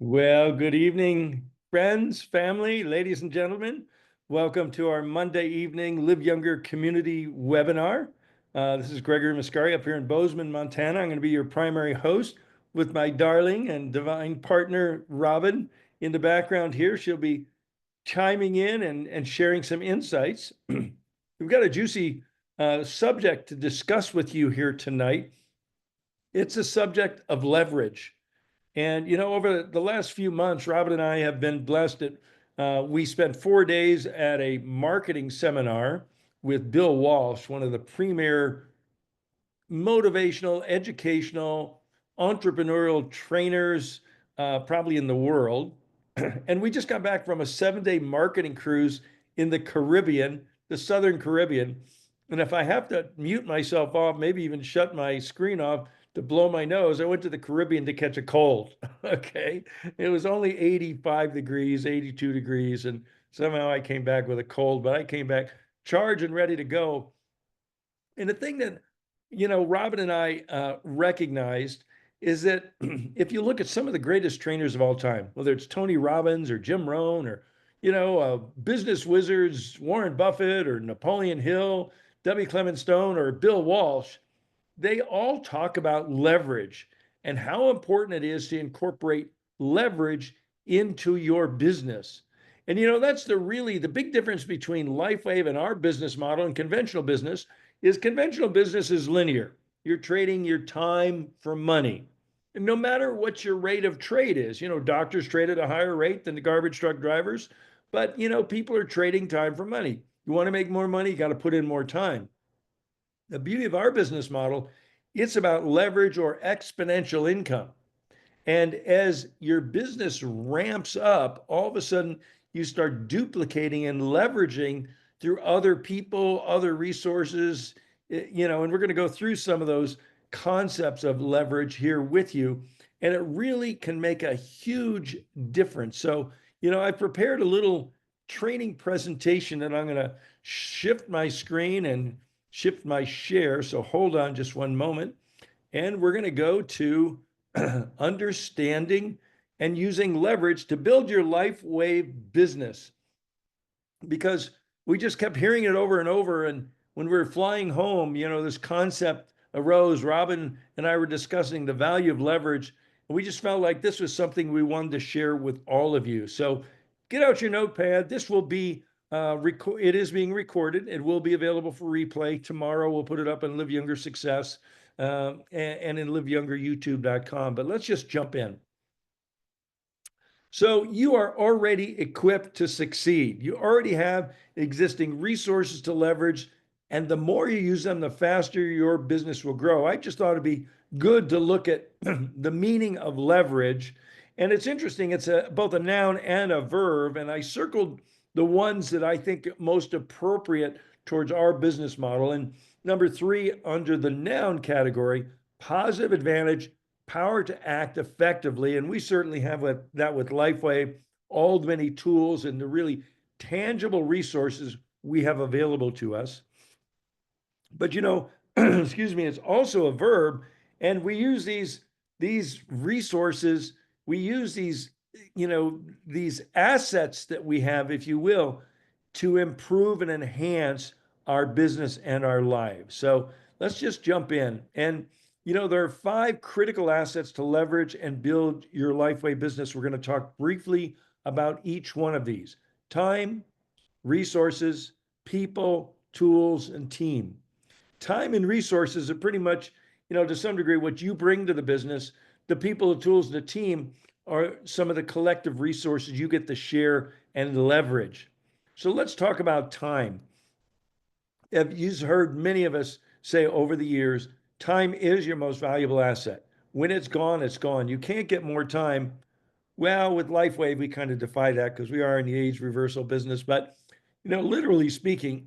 Well, good evening, friends, family, ladies and gentlemen. Welcome to our Monday evening Live Younger community webinar. This is Gregory Muscari up here in Bozeman, Montana. I'm going to be your primary host with my darling and divine partner, Robin, in the background here. She'll be chiming in and sharing some insights. We've got a juicy subject to discuss with you here tonight. It's a subject of leverage. And, over the last few months, Robin and I have been blessed that we spent 4 days at a marketing seminar with Bill Walsh, one of the premier motivational, educational, entrepreneurial trainers, probably in the world. And we just got back from a 7-day marketing cruise in the Caribbean, the Southern Caribbean. And if I have to mute myself off, maybe even shut my screen off to blow my nose, I went to the Caribbean to catch a cold. Okay. It was only 85 degrees, 82 degrees. And somehow I came back with a cold, but I came back charged and ready to go. And the thing that, Robin and I recognized is that if you look at some of the greatest trainers of all time, whether it's Tony Robbins or Jim Rohn or, business wizards, Warren Buffett or Napoleon Hill, W. Clement Stone or Bill Walsh, they all talk about leverage and how important it is to incorporate leverage into your business. And that's the big difference between LifeWave and our business model and conventional business is conventional business is linear. You're trading your time for money. And no matter what your rate of trade is, doctors trade at a higher rate than the garbage truck drivers, but people are trading time for money. You want to make more money, you got to put in more time. The beauty of our business model, it's about leverage or exponential income. And as your business ramps up, all of a sudden you start duplicating and leveraging through other people, other resources, and we're going to go through some of those concepts of leverage here with you. And it really can make a huge difference. So, I prepared a little training presentation and I'm going to shift my screen and shift my share. So hold on just one moment. And we're going to go to understanding and using leverage to build your LifeWave business. Because we just kept hearing it over and over. And when we were flying home, this concept arose. Robin and I were discussing the value of leverage. And we just felt like this was something we wanted to share with all of you. So get out your notepad. This will be it is being recorded. It will be available for replay tomorrow. We'll put it up on Live Younger Success and in liveyoungeryoutube.com. But let's just jump in. So you are already equipped to succeed. You already have existing resources to leverage. And the more you use them, the faster your business will grow. I just thought it'd be good to look at the meaning of leverage. And it's interesting, it's both a noun and a verb. And I circled the ones that I think most appropriate towards our business model. And number 3, under the noun category, positive advantage, power to act effectively. And we certainly have that with LifeWave, all the many tools and the really tangible resources we have available to us. But excuse me, it's also a verb, and we use these resources, we use these assets that we have, if you will, to improve and enhance our business and our lives. So let's just jump in. And there are 5 critical assets to leverage and build your LifeWave business. We're going to talk briefly about each one of these: time, resources, people, tools, and team. Time and resources are pretty much, to some degree, what you bring to the business. The people, the tools, and the team are some of the collective resources you get to share and leverage. So let's talk about time. You've heard many of us say over the years, time is your most valuable asset. When it's gone, it's gone. You can't get more time. Well, with LifeWave, we kind of defy that because we are in the age reversal business. But, literally speaking,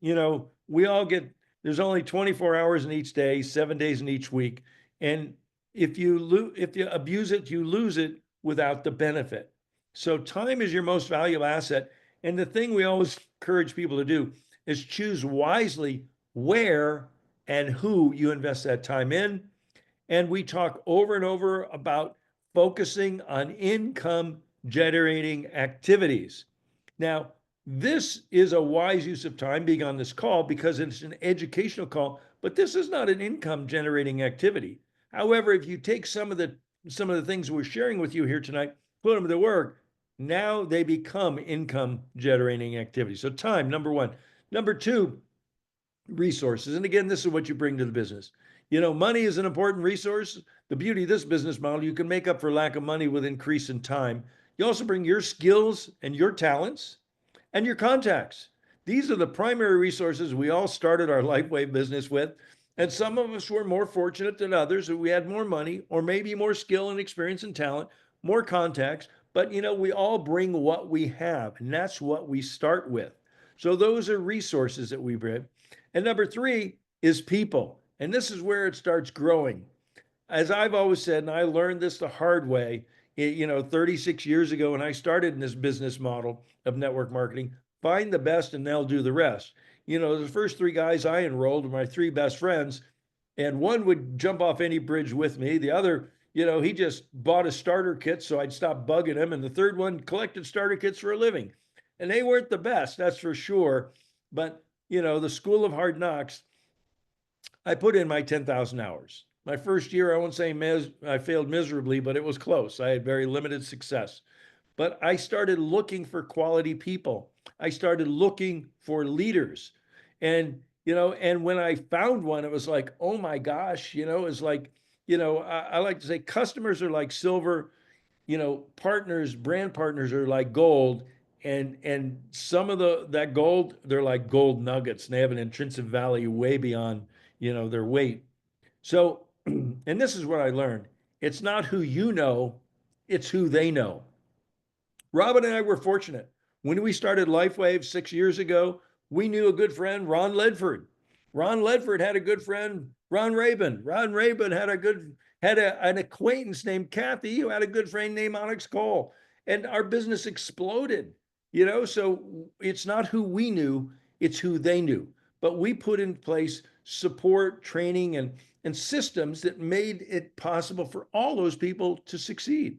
we all get, there's only 24 hours in each day, 7 days in each week. And if you abuse it, you lose it without the benefit. So time is your most valuable asset. And the thing we always encourage people to do is choose wisely where and who you invest that time in. And we talk over and over about focusing on income generating activities. Now, this is a wise use of time being on this call because it's an educational call, but this is not an income generating activity. However, if you take some of the things we're sharing with you here tonight, put them to work, now they become income generating activities. So time, number one. Number two, resources. And again, this is what you bring to the business. Money is an important resource. The beauty of this business model, you can make up for lack of money with increase in time. You also bring your skills and your talents and your contacts. These are the primary resources we all started our LifeWave business with. And some of us were more fortunate than others, that we had more money or maybe more skill and experience and talent, more contacts. But we all bring what we have, and that's what we start with. So those are resources that we bring. And number three is people. And this is where it starts growing. As I've always said, and I learned this the hard way, 36 years ago when I started in this business model of network marketing, find the best and they'll do the rest. The first three guys I enrolled were my three best friends, and one would jump off any bridge with me. The other, he just bought a starter kit so I'd stop bugging him. And the third one collected starter kits for a living. And they weren't the best, that's for sure. But, the school of hard knocks, I put in my 10,000 hours. My first year, I won't say I failed miserably, but it was close. I had very limited success. But I started looking for quality people. I started looking for leaders. And when I found one, it was like, oh my gosh, it's like, I like to say customers are like silver, brand partners are like gold. And some of that gold, they're like gold nuggets, and they have an intrinsic value way beyond, their weight. So, and this is what I learned. It's not who you know, it's who they know. Robin and I were fortunate. When we started LifeWave 6 years ago, we knew a good friend, Ron Ledford. Ron Ledford had a good friend, Ron Rabin. Ron Rabin had an acquaintance named Kathy who had a good friend named Onyx Cole. And our business exploded, so it's not who we knew, it's who they knew. But we put in place support, training, and systems that made it possible for all those people to succeed.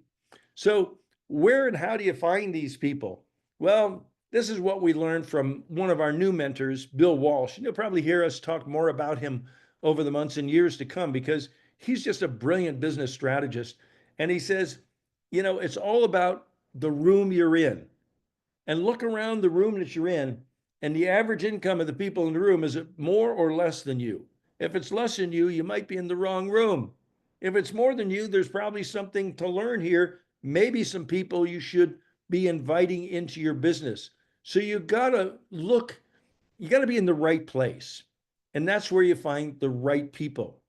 So where and how do you find these people? Well, this is what we learned from one of our new mentors, Bill Walsh. And you'll probably hear us talk more about him over the months and years to come because he's just a brilliant business strategist. And he says, it's all about the room you're in. And look around the room that you're in, and the average income of the people in the room, is it more or less than you? If it's less than you, you might be in the wrong room. If it's more than you, there's probably something to learn here, maybe some people you should be inviting into your business. So you got to be in the right place. And that's where you find the right people.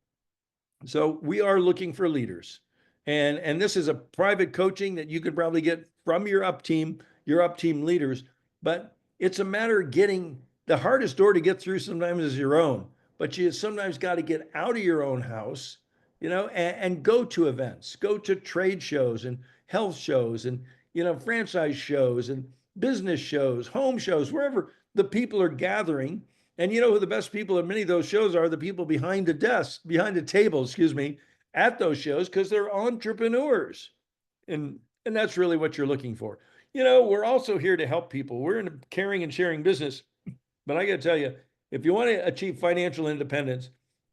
So we are looking for leaders. And this is a private coaching that you could probably get from your up team leaders. But it's a matter of getting the hardest door to get through sometimes is your own. But you sometimes got to get out of your own house, and go to events, go to trade shows and health shows and, franchise shows and business shows, home shows, wherever the people are gathering. And who the best people at many of those shows are? The people behind the table, at those shows, because they're entrepreneurs. And that's really what you're looking for. We're also here to help people. We're in a caring and sharing business. But I got to tell you, if you want to achieve financial independence,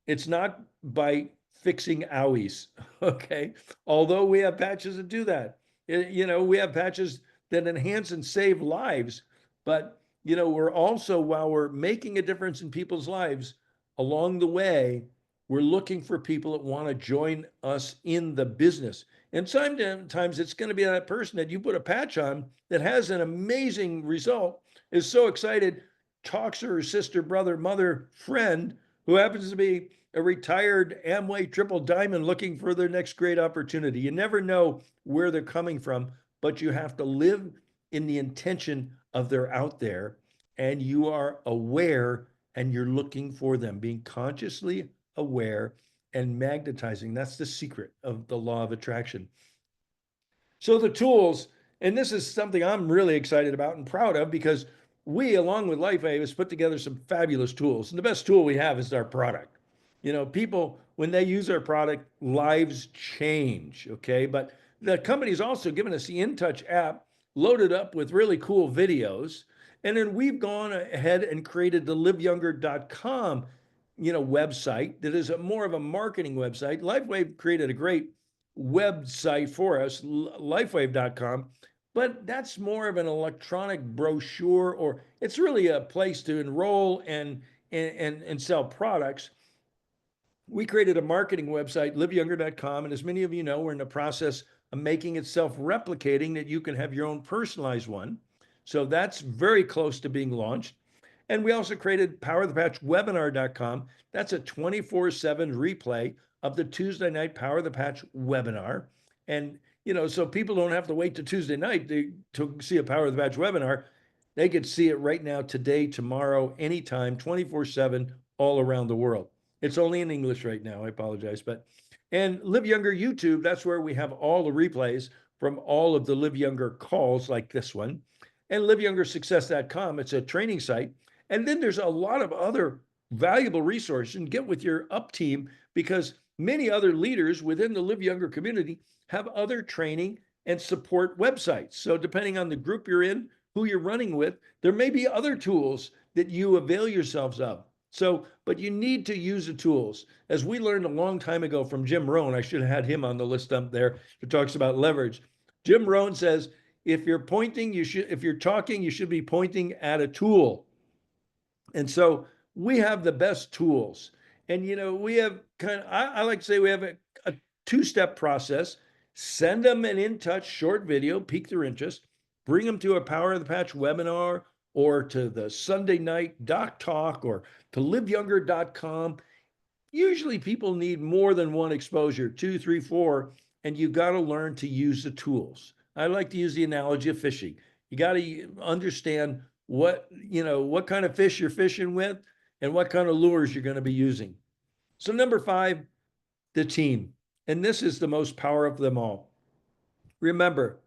it's not by fixing owies, okay? Although we have patches that do that. We have patches that enhance and save lives, but we're also, while we're making a difference in people's lives, along the way, we're looking for people that want to join us in the business. And sometimes it's going to be that person that you put a patch on that has an amazing result, is so excited, talks to her sister, brother, mother, friend, who happens to be a retired Amway triple diamond looking for their next great opportunity. You never know where they're coming from, but you have to live in the intention of they're out there, and you are aware and you're looking for them, being consciously aware and magnetizing. That's the secret of the law of attraction. So the tools, and this is something I'm really excited about and proud of, because we, along with LifeWave, has put together some fabulous tools. And the best tool we have is our product. People, when they use our product, lives change, okay? But The company's also given us the InTouch app loaded up with really cool videos. And then we've gone ahead and created the liveyounger.com, website that is more of a marketing website. LifeWave created a great website for us, lifewave.com, but that's more of an electronic brochure, or it's really a place to enroll and sell products. We created a marketing website, liveyounger.com, and as many of you know, we're in the process of making it self-replicating that you can have your own personalized one. So that's very close to being launched. And we also created powerthepatchwebinar.com. That's a 24/7 replay of the Tuesday night Power the Patch webinar. And, so people don't have to wait to Tuesday night to see a Power the Patch webinar. They could see it right now, today, tomorrow, anytime, 24/7, all around the world. It's only in English right now. I apologize. And Live Younger YouTube, that's where we have all the replays from all of the Live Younger calls like this one. And liveyoungersuccess.com, it's a training site. And then there's a lot of other valuable resources. And get with your up team, because many other leaders within the Live Younger community have other training and support websites. So depending on the group you're in, who you're running with, there may be other tools that you avail yourselves of. So, but you need to use the tools. As we learned a long time ago from Jim Rohn, I should have had him on the list up there, who talks about leverage. Jim Rohn says, if you're talking, you should be pointing at a tool. And so we have the best tools. And, we have I like to say we have a two-step process. Send them an InTouch short video, pique their interest, bring them to a Power of the Patch webinar, or to the Sunday night Doc Talk, or to liveyounger.com. Usually people need more than one exposure, 2, 3, 4, and you got to learn to use the tools. I like to use the analogy of fishing. You got to understand what kind of fish you're fishing with and what kind of lures you're going to be using. So number 5, the team. And this is the most power of them all. Remember,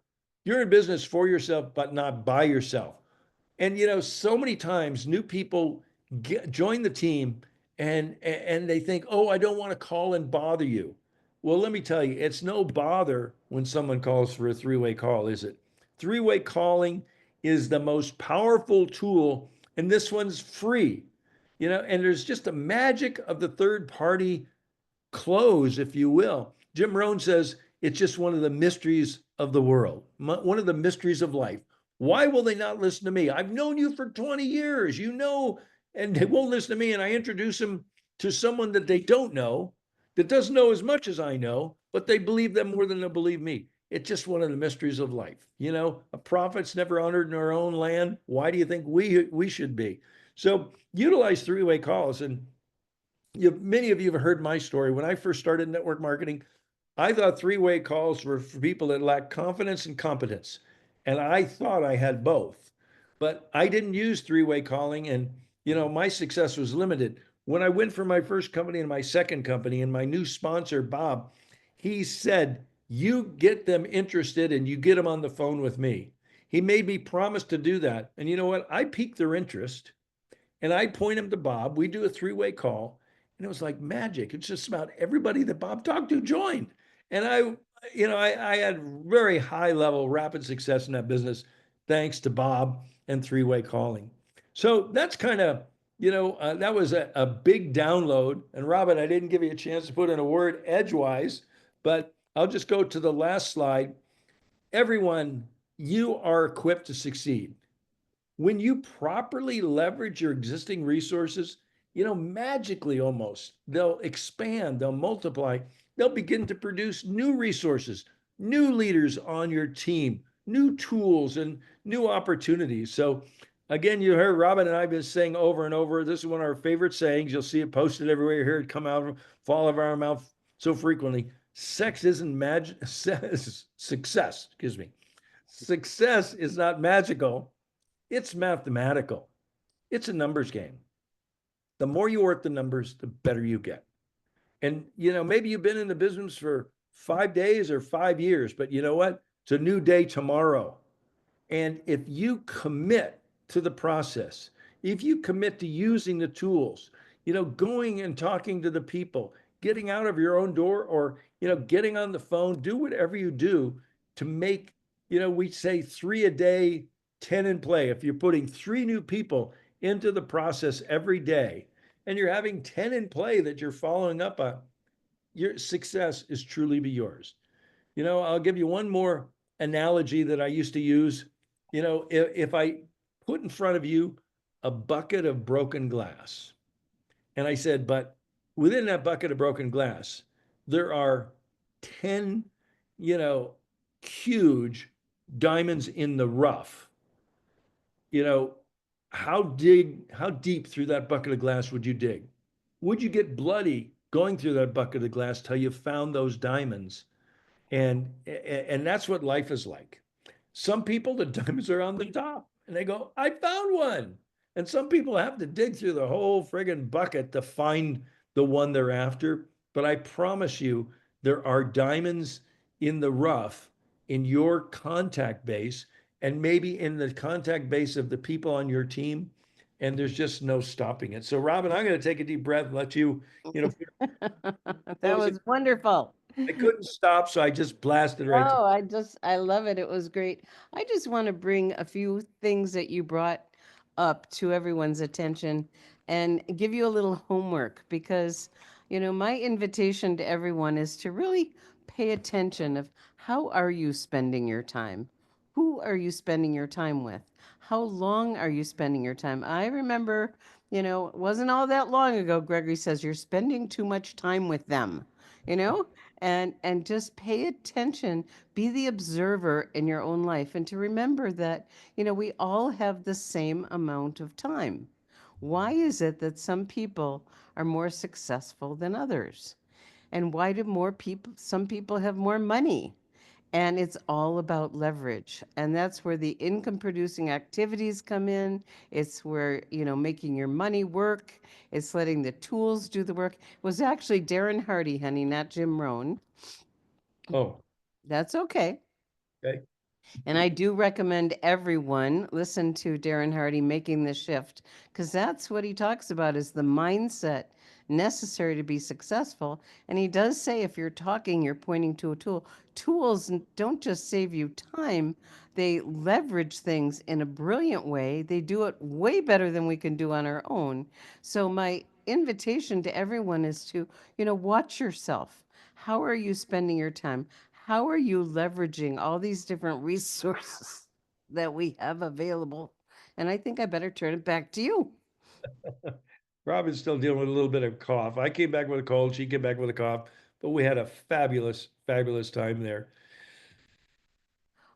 you're in business for yourself, but not by yourself. And so many times new people join the team and they think, oh, I don't want to call and bother you. Well, let me tell you, it's no bother when someone calls for a three-way call, is it? Three-way calling is the most powerful tool, and this one's free. And there's just the magic of the third party close, if you will. Jim Rohn says it's just one of the mysteries of the world, one of the mysteries of life. Why will they not listen to me? I've known you for 20 years, and they won't listen to me. And I introduce them to someone that they don't know, that doesn't know as much as I know, but they believe them more than they'll believe me. It's just one of the mysteries of life. A prophet's never honored in our own land. Why do you think we should be? So utilize three-way calls. And many of you have heard my story. When I first started network marketing, I thought three-way calls were for people that lack confidence and competence. And I thought I had both, but I didn't use three-way calling. And, my success was limited. When I went for my first company and my second company, and my new sponsor, Bob, he said, you get them interested and you get them on the phone with me. He made me promise to do that. And you know what? I piqued their interest and I point them to Bob. We do a three-way call. And it was like magic. It's just about everybody that Bob talked to joined. And I had very high level, rapid success in that business, thanks to Bob and three-way calling. So that's kind of, that was a big download. And Robin, I didn't give you a chance to put in a word edgewise, but I'll just go to the last slide. Everyone, you are equipped to succeed. When you properly leverage your existing resources, magically almost, they'll expand, they'll multiply, they'll begin to produce new resources, new leaders on your team, new tools, and new opportunities. So again, you heard Robin and I have been saying over and over, this is one of our favorite sayings. You'll see it posted everywhere. You hear it come out, fall out of our mouth so frequently. Sex isn't magic. Success, excuse me. Success is not magical. It's mathematical. It's a numbers game. The more you work the numbers, the better you get. And, maybe you've been in the business for 5 days or 5 years, but you know what? It's a new day tomorrow. And if you commit to the process, if you commit to using the tools, going and talking to the people, getting out of your own door, or, getting on the phone. Do whatever you do to make, we say 3 a day, 10 in play. If you're putting 3 new people into the process every day and you're having 10 in play that you're following up on, your success is truly be yours. I'll give you one more analogy that I used to use. If I put in front of you a bucket of broken glass, and I said, but within that bucket of broken glass, there are 10, you know, huge diamonds in the rough. You know, how deep through that bucket of glass would you dig? Would you get bloody going through that bucket of glass till you found those diamonds? And that's what life is like. Some people, the diamonds are on the top and they go, I found one. And some people have to dig through the whole friggin' bucket to find the one they're after. But I promise you, there are diamonds in the rough in your contact base and maybe in the contact base of the people on your team. And there's just no stopping it. So, Robin, I'm going to take a deep breath and let you, you know, That was wonderful. I couldn't stop, so I just blasted right through. Oh, I love it. It was great. I just want to bring a few things that you brought up to everyone's attention and give you a little homework because, my invitation to everyone is to really pay attention of how are you spending your time? Who are you spending your time with? How long are you spending your time? I remember, it wasn't all that long ago, Gregory says you're spending too much time with them, you know? And just pay attention, be the observer in your own life, and to remember that we all have the same amount of time. Why is it that some people are more successful than others, and why do more people some people have more money? And it's all about leverage. And that's where the income producing activities come in. It's where, making your money work. It's letting the tools do the work. It was actually Darren Hardy, honey, not Jim Rohn. Oh, That's okay. okay. And I do recommend everyone listen to Darren Hardy making the shift because that's what he talks about is the mindset necessary to be successful. And he does say if you're talking, you're pointing to a tool. Tools don't just save you time, they leverage things in a brilliant way. They do it way better than we can do on our own. So my invitation to everyone is to, watch yourself. How are you spending your time? How are you leveraging all these different resources that we have available? And I think I better turn it back to you. Robin's still dealing with a little bit of cough. I came back with a cold. She came back with a cough, but we had a fabulous, fabulous time there.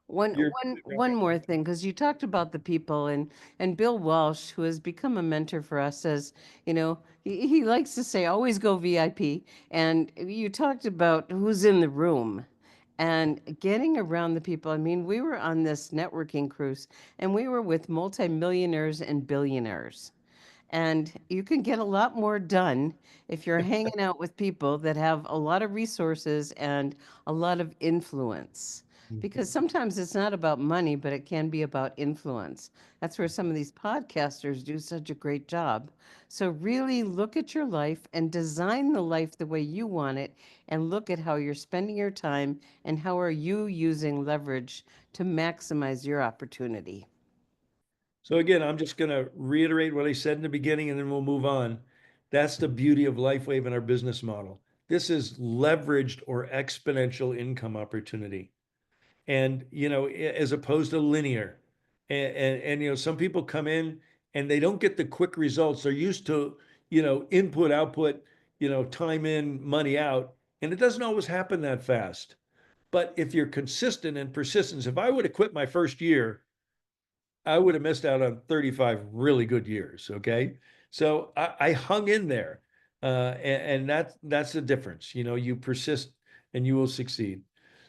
One You're one one more thing, because you talked about the people and Bill Walsh, who has become a mentor for us, says, he likes to say, always go VIP. And you talked about who's in the room and getting around the people. I mean, we were on this networking cruise and we were with multimillionaires and billionaires. And you can get a lot more done if you're hanging out with people that have a lot of resources and a lot of influence. Because sometimes it's not about money, but it can be about influence. That's where some of these podcasters do such a great job. So, really look at your life and design the life the way you want it, and look at how you're spending your time and how are you using leverage to maximize your opportunity. So again, I'm just going to reiterate what I said in the beginning and then we'll move on. That's the beauty of LifeWave and our business model. This is leveraged or exponential income opportunity. And, as opposed to linear. And some people come in and they don't get the quick results. They're used to, input, output, time in, money out. And it doesn't always happen that fast. But if you're consistent and persistent, if I would have quit my first year, I would have missed out on 35 really good years. Okay. So I hung in there. And that's the difference. You persist and you will succeed.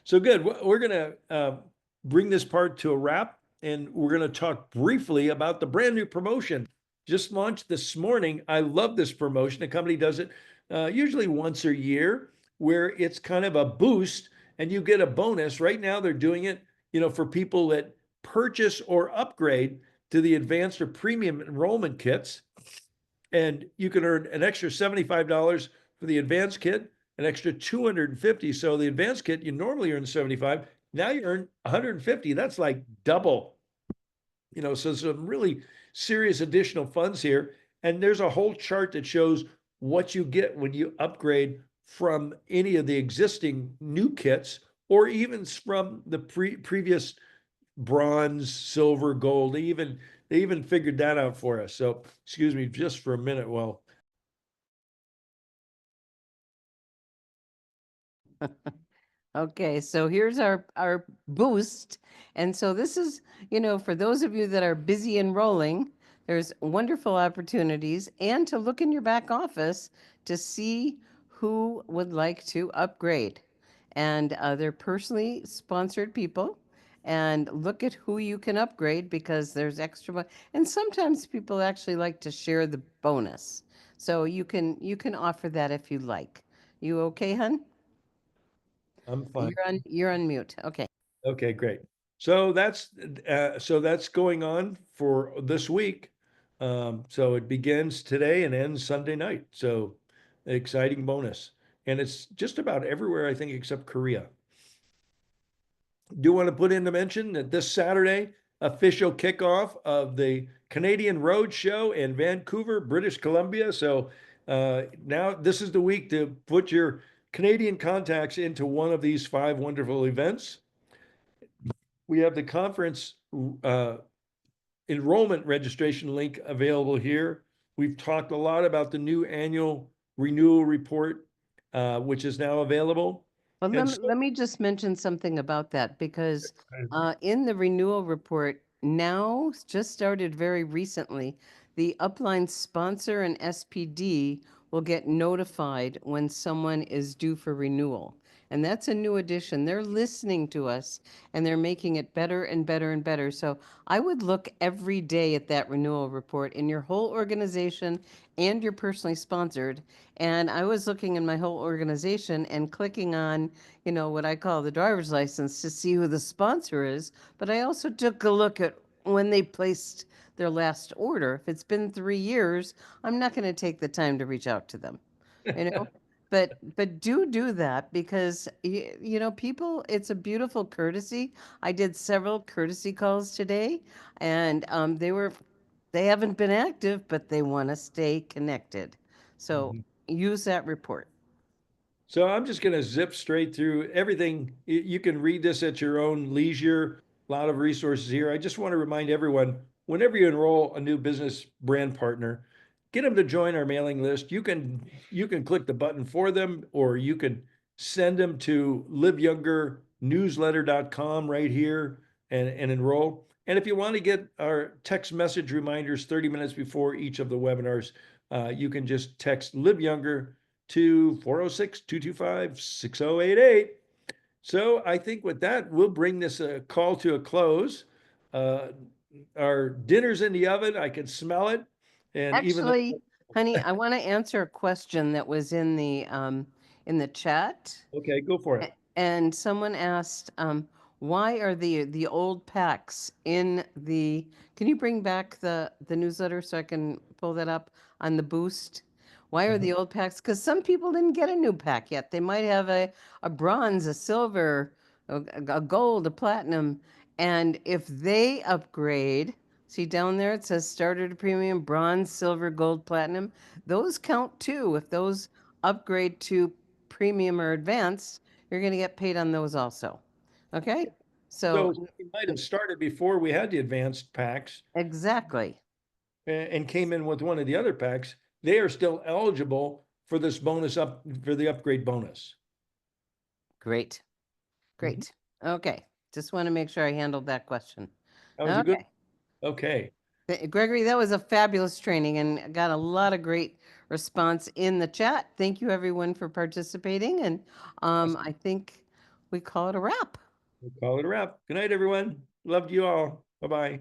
So good. We're going to bring this part to a wrap and we're going to talk briefly about the brand new promotion just launched this morning. I love this promotion. The company does it usually once a year where it's kind of a boost and you get a bonus. Right now, they're doing it, for people that purchase or upgrade to the advanced or premium enrollment kits. And you can earn an extra $75 for For the advanced kit, an extra 250. So the advanced kit, you normally earn 75. Now you earn 150. That's like double. So some really serious additional funds here. And there's a whole chart that shows what you get when you upgrade from any of the existing new kits or even from the previous bronze, silver, gold. They even figured that out for us. So excuse me just for a minute. Well, Okay, so here's our boost. And so this is, for those of you that are busy enrolling, there's wonderful opportunities and to look in your back office to see who would like to upgrade. And they're personally sponsored people. And look at who you can upgrade because there's extra. And sometimes people actually like to share the bonus. So you can offer that if you like. You okay, hun? I'm fine. You're on mute. Okay. Okay, great. So that's going on for this week. So it begins today and ends Sunday night. So exciting bonus. And it's just about everywhere, I think, except Korea. Do want to put in to mention that this Saturday, official kickoff of the Canadian Road Show in Vancouver, British Columbia. So now this is the week to put your Canadian contacts into one of these 5 wonderful events. We have the conference enrollment registration link available here. We've talked a lot about the new annual renewal report, which is now available. Well, And let me just mention something about that because in the renewal report now, just started very recently, the upline sponsor and SPD will get notified when someone is due for renewal. And that's a new addition. They're listening to us and they're making it better and better and better. So I would look every day at that renewal report in your whole organization and you're personally sponsored. And I was looking in my whole organization and clicking on, what I call the driver's license to see who the sponsor is. But I also took a look at when they placed their last order. If it's been 3 years, I'm not going to take the time to reach out to them, you know? But do that because people, it's a beautiful courtesy. I did several courtesy calls today, and they haven't been active, but they want to stay connected. So use that report. So I'm just going to zip straight through everything. You can read this at your own leisure. A lot of resources here. I just want to remind everyone, whenever you enroll a new business brand partner, get them to join our mailing list. You can click the button for them, or you can send them to liveyoungernewsletter.com right here and enroll. And if you want to get our text message reminders 30 minutes before each of the webinars, you can just text Live Younger to 406-225-6088. So I think with that, we'll bring this call to a close. Our dinner's in the oven. I can smell it. And even though, Actually, honey, I want to answer a question that was in the chat. okay, go for it. And someone asked, why are the old packs in the? Can you bring back the newsletter so I can pull that up on the boost? Why are the old packs? Because some people didn't get a new pack yet. They might have a bronze, a silver, a gold, a platinum, and if they upgrade, see down there it says starter to premium, bronze, silver, gold, platinum. Those count too. If those upgrade to premium or advanced, you're going to get paid on those also. Okay? So So we might have started before we had the advanced packs exactly. and came in with one of the other packs. They are still eligible for this bonus for the upgrade bonus. Great. Great. Okay. Just want to make sure I handled that question. That was a good, Okay. okay. Gregory, that was a fabulous training and got a lot of great response in the chat. Thank you everyone for participating. And I think we call it a wrap. We'll call it a wrap. Good night, everyone. Loved you all. Bye-bye.